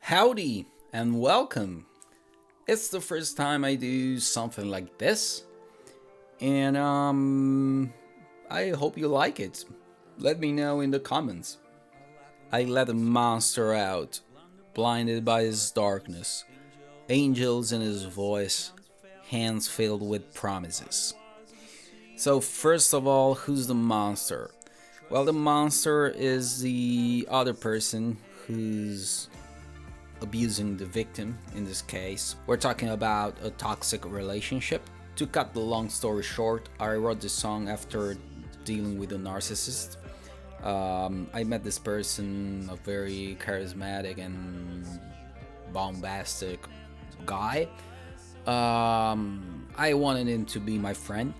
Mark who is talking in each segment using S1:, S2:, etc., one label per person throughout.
S1: Howdy and welcome. It's the first time I do something like this, and I hope you like it. Let me know in the comments. I let a monster out, blinded by his darkness, angels in his voice, hands filled with promises. So first of all, who's the monster? Well, the monster is the other person who's abusing the victim. In this case, we're talking about a toxic relationship. To cut the long story short, I wrote this song after dealing with a narcissist. I met this person, a very charismatic and bombastic guy. I wanted him to be my friend,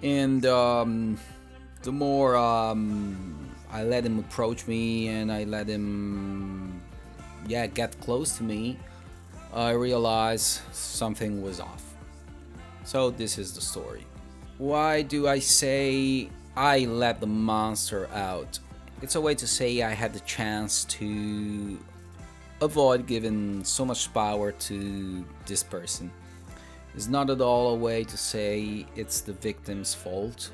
S1: and the more I let him approach me and I let him get close to me, I realized something was off. So this is the story. Why do I say I let the monster out? It's a way to say I had the chance to avoid giving so much power to this person. It's not at all a way to say it's the victim's fault,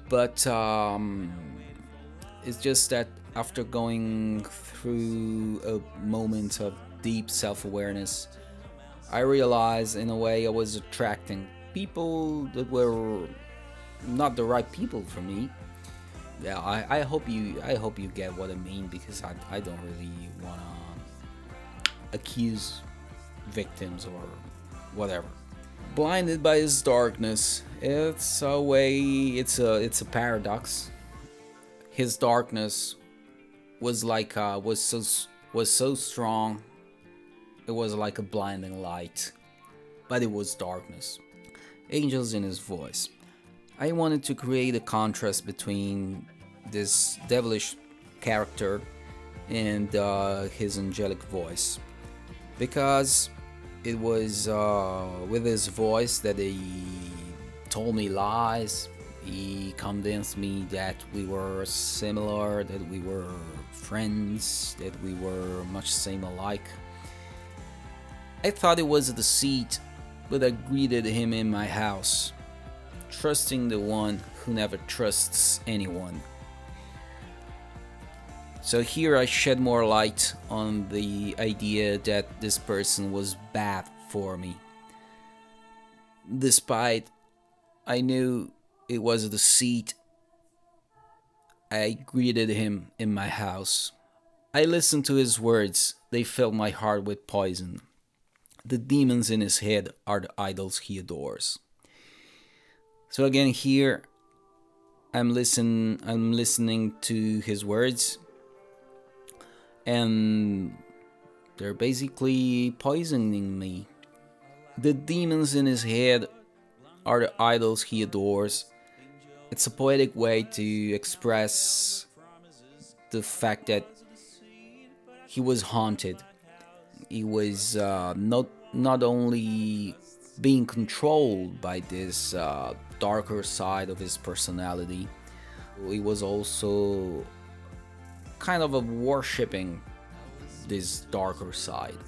S1: but it's just that after going through a moment of deep self-awareness, I realized in a way I was attracting people that were not the right people for me. Yeah, I hope you get what I mean, because I don't really wanna accuse victims or whatever. Blinded by his darkness, it's a way, it's a paradox. His darkness was like was so strong, it was like a blinding light, but it was darkness. Angels in his voice. I wanted to create a contrast between this devilish character and his angelic voice, because it was with his voice that he told me lies. He convinced me that we were similar, that we were friends, that we were much same alike. I thought it was a deceit, but I greeted him in my house, trusting the one who never trusts anyone. So here I shed more light on the idea that this person was bad for me. Despite I knew it was a deceit, I greeted him in my house. I listened to his words, they filled my heart with poison. The demons in his head are the idols he adores. So again, here I'm listening to his words, and they're basically poisoning me. The demons in his head are the idols he adores. It's a poetic way to express the fact that he was haunted. He was not only being controlled by this darker side of his personality, he was also kind of worshipping this darker side.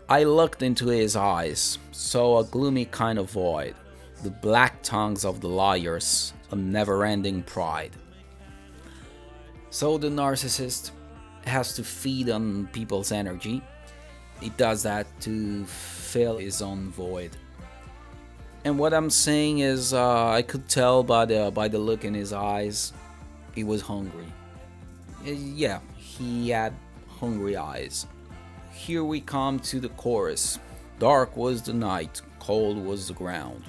S1: I looked into his eyes, saw a gloomy kind of void, the black tongues of the liars, a never-ending pride. So the narcissist has to feed on people's energy. He does that to fill his own void. And what I'm saying is, I could tell by the look in his eyes, he was hungry. Yeah, he had hungry eyes. Here we come to the chorus. Dark was the night, cold was the ground.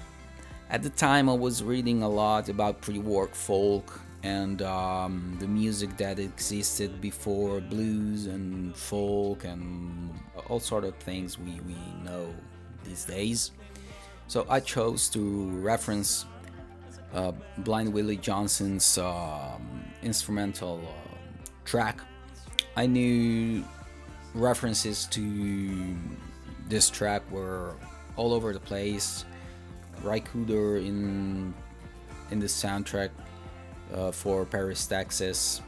S1: At the time I was reading a lot about pre-war folk and the music that existed before blues and folk and all sort of things we know these days. So I chose to reference Blind Willie Johnson's instrumental track. I knew references to this track were all over the place. Rycooder in the soundtrack for Paris, Texas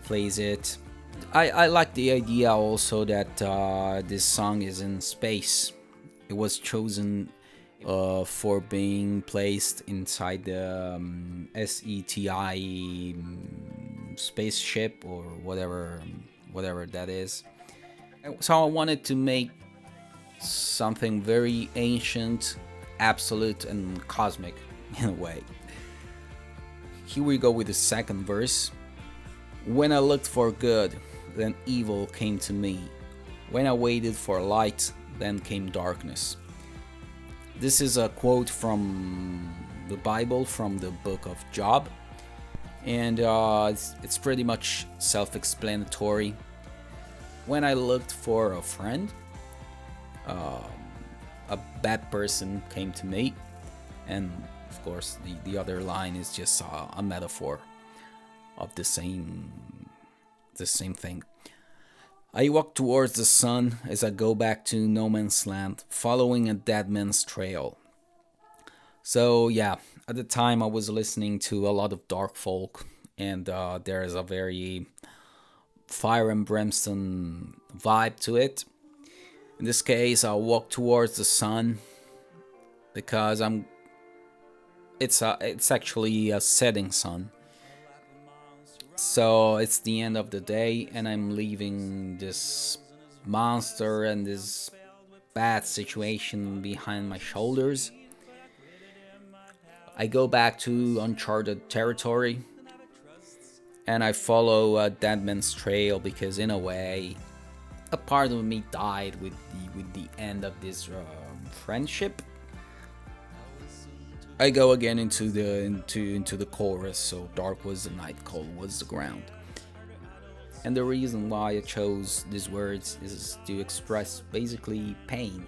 S1: plays it. I like the idea also that this song is in space. It was chosen for being placed inside the SETI spaceship or whatever that is. So I wanted to make something very ancient, absolute, and cosmic in a way. Here we go with the second verse. When I looked for good, then evil came to me. When I waited for light, then came darkness. This is a quote from the Bible, from the book of Job, and it's pretty much self-explanatory. When I looked for a friend, a bad person came to me, and of course the other line is just a metaphor of the same thing. I walk towards the sun as I go back to no man's land, following a dead man's trail. So yeah, at the time I was listening to a lot of dark folk, and there is a very fire and brimstone vibe to it. In this case, I'll walk towards the sun because it's actually a setting sun. So it's the end of the day and I'm leaving this monster and this bad situation behind my shoulders. I go back to uncharted territory and I follow a dead man's trail because in a way a part of me died with the end of this friendship. I go again into the chorus. So dark was the night, cold was the ground. And the reason why I chose these words is to express basically pain.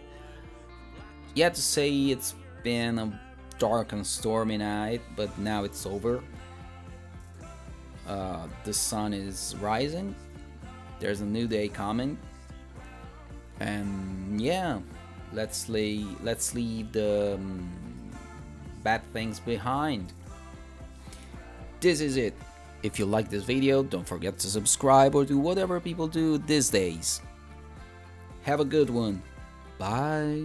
S1: You have to say it's been a dark and stormy night, but now it's over. The sun is rising. There's a new day coming. And yeah, let's leave the bad things behind. This is it. If you like this video, don't forget to subscribe or do whatever people do these days. Have a good one. Bye.